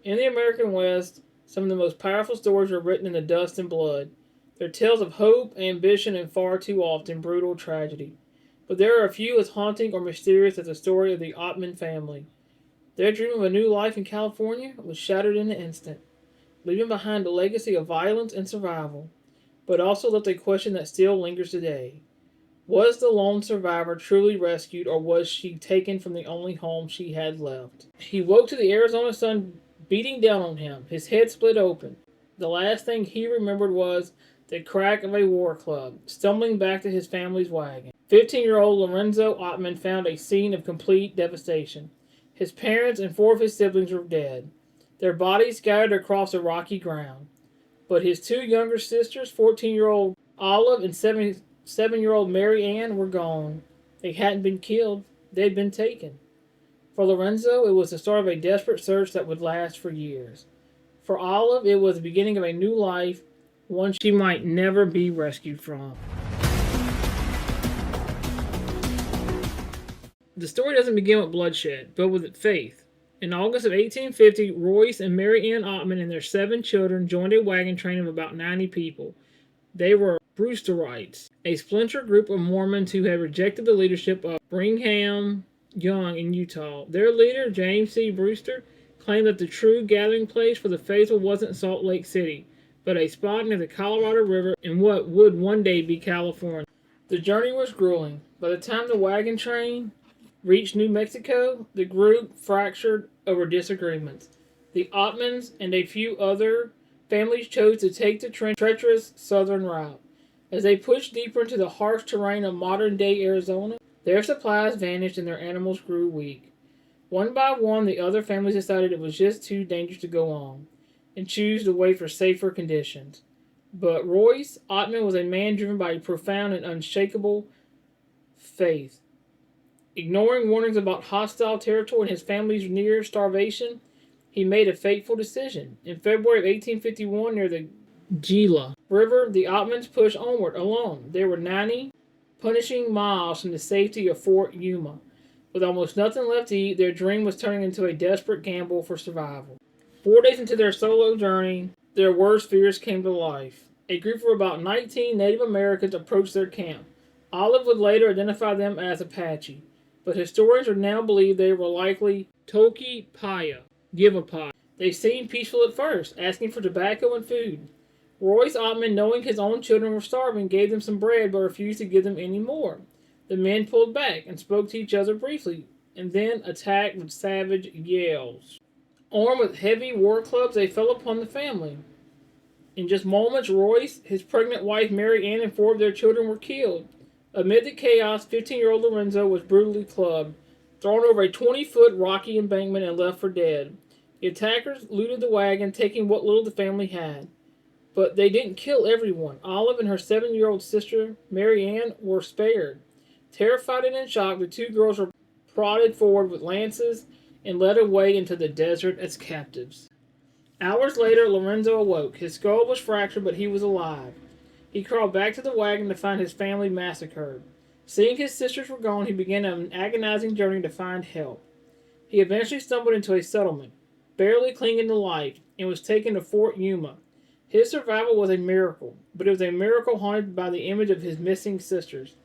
In the American West, some of the most powerful stories were written in the dust and blood. They're tales of hope, ambition, and far too often brutal tragedy. But there are a few as haunting or mysterious as the story of the Oatman family. Their dream of a new life in California was shattered in an instant, leaving behind a legacy of violence and survival, but also left a question that still lingers today. Was the lone survivor truly rescued, or was she taken from the only home she had left? He woke to the Arizona sun beating down on him, his head split open. The last thing he remembered was the crack of a war club, stumbling back to his family's wagon. 15-year-old Lorenzo Ottman found a scene of complete devastation. His parents and four of his siblings were dead, their bodies scattered across the rocky ground. But his two younger sisters, 14-year-old Olive and 7-year-old Mary Ann, were gone. They hadn't been killed, they'd been taken. For Lorenzo, it was the start of a desperate search that would last for years. For Olive, it was the beginning of a new life, one she might never be rescued from. The story doesn't begin with bloodshed, but with faith. In August of 1850, Royce and Mary Ann Ottman and their 7 children joined a wagon train of about 90 people. They were Brewsterites, a splinter group of Mormons who had rejected the leadership of Brigham Young in Utah. Their leader, James C. Brewster, claimed that the true gathering place for the faithful wasn't Salt Lake City, but a spot near the Colorado River in what would one day be California. The journey was grueling. By the time the wagon train reached New Mexico, the group fractured over disagreements. The Ottmans and a few other families chose to take the treacherous southern route. As they pushed deeper into the harsh terrain of modern-day Arizona, their supplies vanished and their animals grew weak. One by one, the other families decided it was just too dangerous to go on, and chose to wait for safer conditions. But Royce Ottman was a man driven by a profound and unshakable faith. Ignoring warnings about hostile territory and his family's near starvation, he made a fateful decision. In February of 1851, near the Gila River, the Ottmans pushed onward alone. They were 90 punishing miles from the safety of Fort Yuma. With almost nothing left to eat, their dream was turning into a desperate gamble for survival. 4 days into their solo journey, their worst fears came to life. A group of about 19 Native Americans approached their camp. Olive would later identify them as Apache, but historians are now believe they were likely Toki Paya, Giveapai. They seemed peaceful at first, asking for tobacco and food. Royce Ottman, knowing his own children were starving, gave them some bread but refused to give them any more. The men pulled back and spoke to each other briefly, and then attacked with savage yells. Armed with heavy war clubs, they fell upon the family. In just moments, Royce, his pregnant wife Mary Ann, and four of their children were killed. Amid the chaos, 15-year-old Lorenzo was brutally clubbed, thrown over a 20-foot rocky embankment, and left for dead. The attackers looted the wagon, taking what little the family had. But they didn't kill everyone. Olive and her 7-year-old sister, Mary Ann, were spared. Terrified and in shock, the two girls were prodded forward with lances and led away into the desert as captives. Hours later, Lorenzo awoke. His skull was fractured, but he was alive. He crawled back to the wagon to find his family massacred. Seeing his sisters were gone, he began an agonizing journey to find help. He eventually stumbled into a settlement, barely clinging to life, and was taken to Fort Yuma. His survival was a miracle, but it was a miracle haunted by the image of his missing sisters,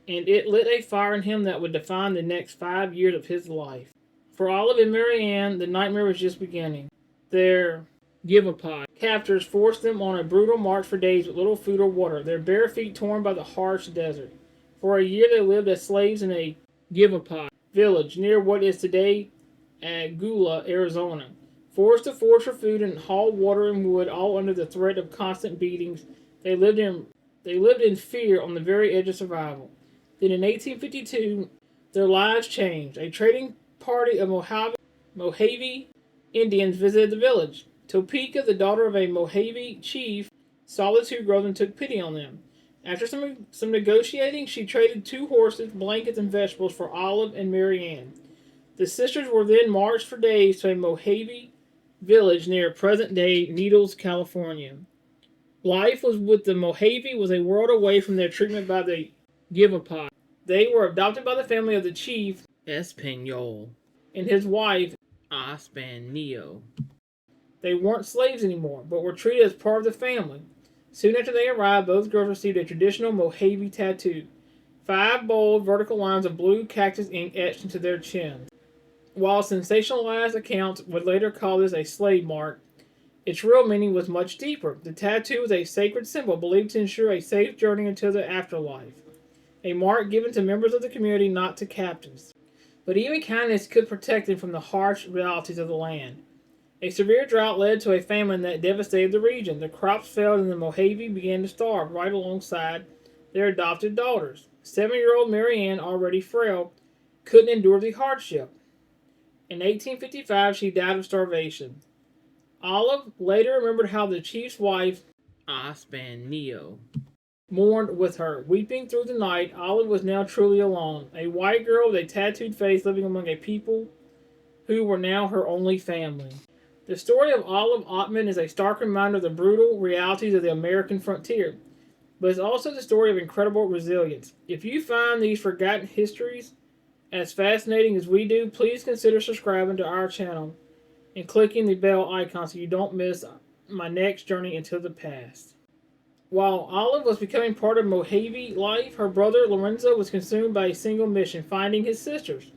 and it lit a fire in him that would define the next 5 years of his life. For Olive and Mary Ann, the nightmare was just beginning. Their Giveapai captors forced them on a brutal march for days with little food or water, their bare feet torn by the harsh desert. For a year they lived as slaves in a Giveapai village near what is today Agula, Arizona. Forced to forage for food and haul water and wood, all under the threat of constant beatings, they lived in fear on the very edge of survival. Then in 1852, their lives changed. A trading party of Mojave Indians visited the village. Topeka, the daughter of a Mojave chief, saw the two girls and took pity on them. After some negotiating, she traded 2 horses, blankets, and vegetables for Olive and Mary Ann. The sisters were then marched for days to a Mojave village near present-day Needles, California. Life was with the Mojave was a world away from their treatment by the Giveapai. They were adopted by the family of the chief, Espanol, and his wife, Espanio. They weren't slaves anymore, but were treated as part of the family. Soon after they arrived, both girls received a traditional Mojave tattoo, 5 bold vertical lines of blue cactus ink etched into their chins. While sensationalized accounts would later call this a slave mark, its real meaning was much deeper. The tattoo was a sacred symbol believed to ensure a safe journey into the afterlife, a mark given to members of the community, not to captives. But even kindness could protect them from the harsh realities of the land. A severe drought led to a famine that devastated the region. The crops failed and the Mojave began to starve right alongside their adopted daughters. 7-year-old Mary Ann, already frail, couldn't endure the hardship. In 1855, she died of starvation. Olive later remembered how the chief's wife, Oatman, mourned with her. Weeping through the night, Olive was now truly alone, a white girl with a tattooed face living among a people who were now her only family. The story of Olive Oatman is a stark reminder of the brutal realities of the American frontier, but it's also the story of incredible resilience. If you find these forgotten histories as fascinating as we do, please consider subscribing to our channel and clicking the bell icon so you don't miss my next journey into the past. While Olive was becoming part of Mojave life, her brother Lorenzo was consumed by a single mission, finding his sisters.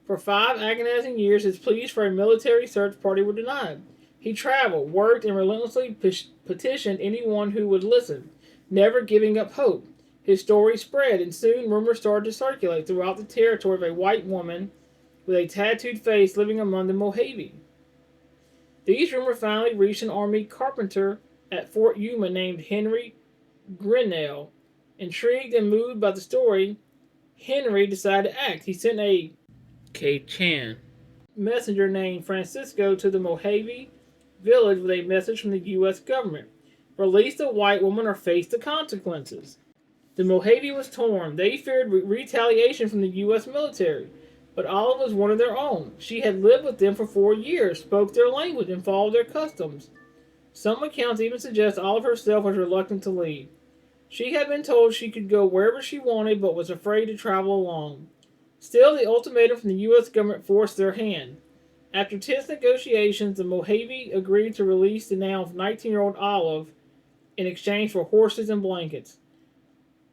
For 5 agonizing years, his pleas for a military search party were denied. He traveled, worked, and relentlessly petitioned anyone who would listen, never giving up hope. His story spread, and soon rumors started to circulate throughout the territory of a white woman with a tattooed face living among the Mojave. These rumors finally reached an army carpenter at Fort Yuma named Henry Grinnell. Intrigued and moved by the story, Henry decided to act. He sent a K-Chan messenger named Francisco to the Mojave village with a message from the U.S. government. Release the white woman or face the consequences. The Mojave was torn. They feared retaliation from the U.S. military, but Olive was one of their own. She had lived with them for 4 years, spoke their language, and followed their customs. Some accounts even suggest Olive herself was reluctant to leave. She had been told she could go wherever she wanted, but was afraid to travel alone. Still, the ultimatum from the U.S. government forced their hand. After tense negotiations, the Mojave agreed to release the now 19-year-old Olive in exchange for horses and blankets.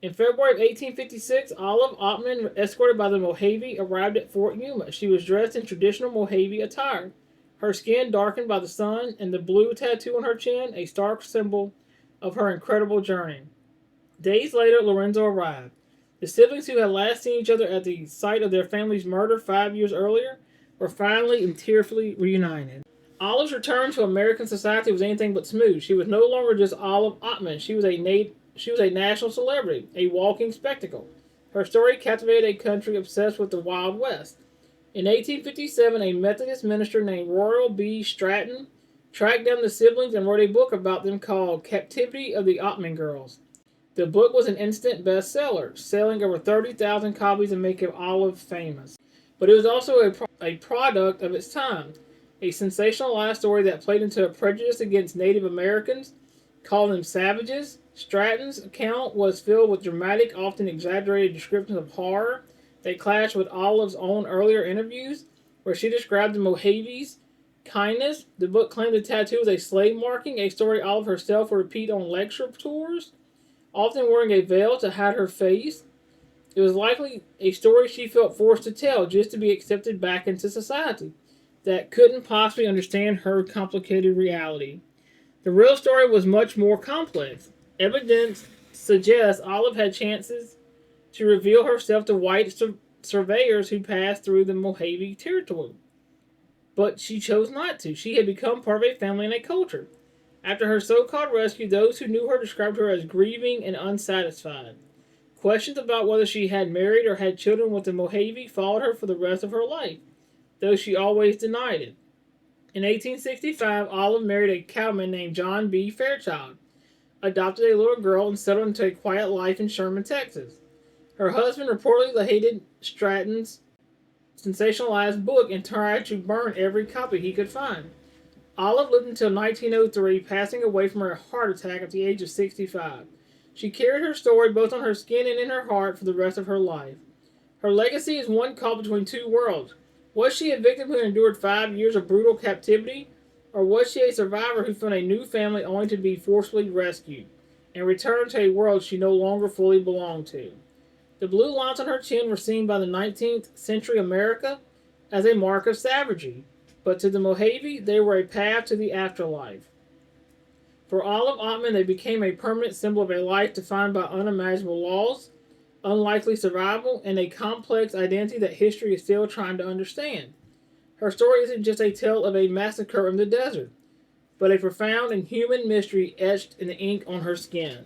In February of 1856, Olive Oatman, escorted by the Mojave, arrived at Fort Yuma. She was dressed in traditional Mojave attire, her skin darkened by the sun, and the blue tattoo on her chin, a stark symbol of her incredible journey. Days later, Lorenzo arrived. The siblings who had last seen each other at the site of their family's murder 5 years earlier were finally and tearfully reunited. Olive's return to American society was anything but smooth. She was no longer just Olive Oatman. She was a national celebrity, a walking spectacle. Her story captivated a country obsessed with the Wild West. In 1857, a Methodist minister named Royal B. Stratton tracked down the siblings and wrote a book about them called Captivity of the Oatman Girls. The book was an instant bestseller, selling over 30,000 copies and making Olive famous. But it was also a product of its time, a sensationalized story that played into a prejudice against Native Americans, calling them savages. Stratton's account was filled with dramatic, often exaggerated descriptions of horror. They clashed with Olive's own earlier interviews, where she described the Mojave's kindness. The book claimed the tattoo was a slave marking, a story Olive herself would repeat on lecture tours, often wearing a veil to hide her face. It was likely a story she felt forced to tell just to be accepted back into society that couldn't possibly understand her complicated reality. The real story was much more complex. Evidence suggests Olive had chances to reveal herself to white surveyors who passed through the Mojave territory, but she chose not to. She had become part of a family and a culture. After her so-called rescue, those who knew her described her as grieving and unsatisfied. Questions about whether she had married or had children with the Mojave followed her for the rest of her life, though she always denied it. In 1865, Olive married a cowman named John B. Fairchild, adopted a little girl, and settled into a quiet life in Sherman, Texas. Her husband reportedly hated Stratton's sensationalized book and tried to burn every copy he could find. Olive lived until 1903, passing away from her heart attack at the age of 65. She carried her story both on her skin and in her heart for the rest of her life. Her legacy is one caught between two worlds. Was she a victim who endured 5 years of brutal captivity, Or was she a survivor who found a new family only to be forcibly rescued and returned to a world she no longer fully belonged to? The blue lines on her chin were seen by the 19th century America as a mark of savagery, but to the Mojave they were a path to the afterlife. For Olive Ottman, they became a permanent symbol of a life defined by unimaginable laws, unlikely survival, and a complex identity that history is still trying to understand. Her story isn't just a tale of a massacre in the desert, but a profound and human mystery etched in the ink on her skin.